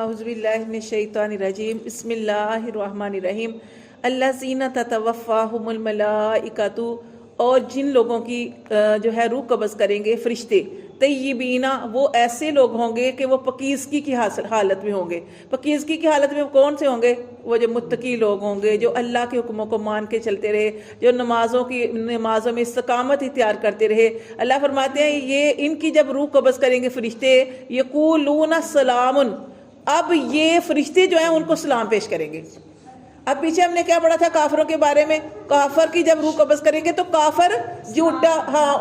اعوذ باللہ من الشیطان الرجیم بسم اللہ الرحمن الرحیم الذین تتوفاہم الملائکۃ، اور جن لوگوں کی جو ہے روح قبض کریں گے فرشتے، طیبینا، وہ ایسے لوگ ہوں گے کہ وہ پکیزگی کی حالت میں ہوں گے۔ پکیزگی کی حالت میں کون سے ہوں گے؟ وہ جو متقی لوگ ہوں گے، جو اللہ کے حکموں کو مان کے چلتے رہے، جو نمازوں میں استقامت اختیار کرتے رہے۔ اللہ فرماتے ہیں یہ ان کی جب روح قبض کریں گے فرشتے، یقولون سلام، اب یہ فرشتے جو ہیں ان کو سلام پیش کریں گے۔ اب پیچھے ہم نے کیا پڑھا تھا کافروں کے بارے میں؟ کافر کی جب روح قبض کریں گے تو کافر جھوٹا،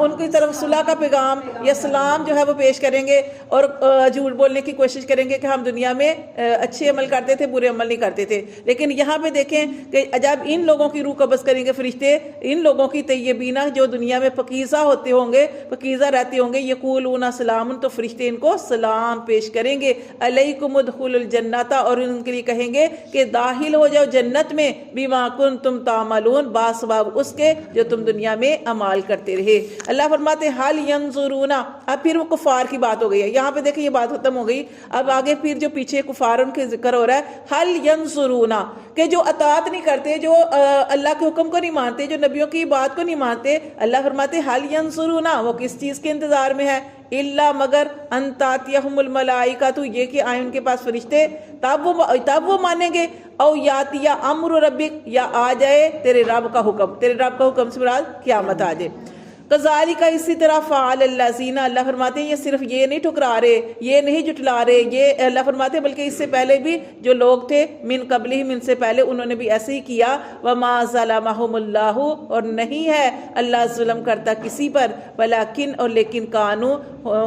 ان کی طرف صلح کا پیغام یا سلام جو ہے وہ پیش کریں گے، اور جھوٹ بولنے کی کوشش کریں گے کہ ہم دنیا میں اچھے عمل کرتے تھے، برے عمل نہیں کرتے تھے۔ لیکن یہاں پہ دیکھیں کہ جب ان لوگوں کی روح قبض کریں گے فرشتے، ان لوگوں کی طیبینہ جو دنیا میں پکیزہ ہوتے ہوں گے، پکیزہ رہتے ہوں گے، یقولون سلام، تو فرشتے ان کو سلام پیش کریں گے۔ علیکم ادخلوا الجنۃ، اور ان کے لیے کہیں گے کہ داخل ہو جاؤ جنت میں، بما کنتم تعملون، باسباب اس کے جو تم دنیا میں اعمال کرتے رہے۔ اللہ فرماتے حل ینظرون، اب پھر وہ کفار کی بات ہو گئی ہے، یہاں پہ دیکھیں یہ بات ختم ہو گئی، اب آگے پھر جو پیچھے کفار ان کے ذکر ہو رہا ہے، حل ینظرون، کہ جو اطاعت نہیں کرتے، جو اللہ کے حکم کو نہیں مانتے، جو نبیوں کی بات کو نہیں مانتے، اللہ فرماتے حل ینظرون، وہ کس چیز کے انتظار میں ہے؟ الا مگر ان تاتیہم الملائکۃ، یہ کہ آئیں ان کے پاس فرشتے، تب وہ مانیں گے، او یاتیا امر ربک، یا آ جائے تیرے رب کا حکم، تیرے رب کا حکم سے مراد قیامت آ جائے۔ کذالک، اسی طرح فعل الذین، اللہ فرماتے ہیں یہ صرف یہ نہیں ٹھکرا رہے، یہ نہیں جھٹلا رہے، یہ اللہ فرماتے ہیں بلکہ اس سے پہلے بھی جو لوگ تھے، من قبلہم، ان سے پہلے انہوں نے بھی ایسے ہی کیا، وما ظلمہم اللہ، اور نہیں ہے اللہ ظلم کرتا کسی پر، ولیکن، اور لیکن، کانوا،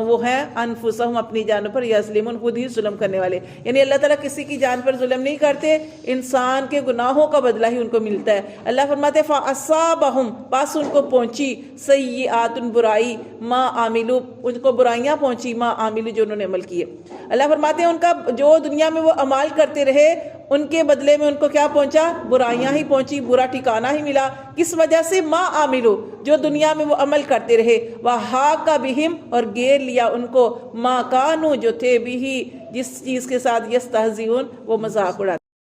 وہ ہیں، انفسہم، اپنی جانوں پر، یظلمون، خود ہی ظلم کرنے والے، یعنی اللہ تعالیٰ کسی کی جان پر ظلم نہیں کرتے، انسان کے گناہوں کا بدلہ ہی ان کو ملتا ہے۔ اللہ فرماتے فاصابہم، پس ان کو پہنچی، سیئات، برائی، ما عاملو، ان کو برائیاں پہنچی، ما عاملو، جو انہوں نے عمل کیے۔ اللہ فرماتے ہیں ان کا جو دنیا میں وہ عمال کرتے رہے، ان کے بدلے میں ان کو کیا پہنچا؟ برائیاں ہی پہنچی، برا ٹھکانہ ہی ملا۔ کس وجہ سے؟ ما عاملو، جو دنیا میں وہ عمل کرتے رہے، وحاق بہم، اور گھیر لیا ان کو، ما کانوا، جو تھے بھی، جس چیز کے ساتھ یستہزئون، وہ مذاق اڑاتے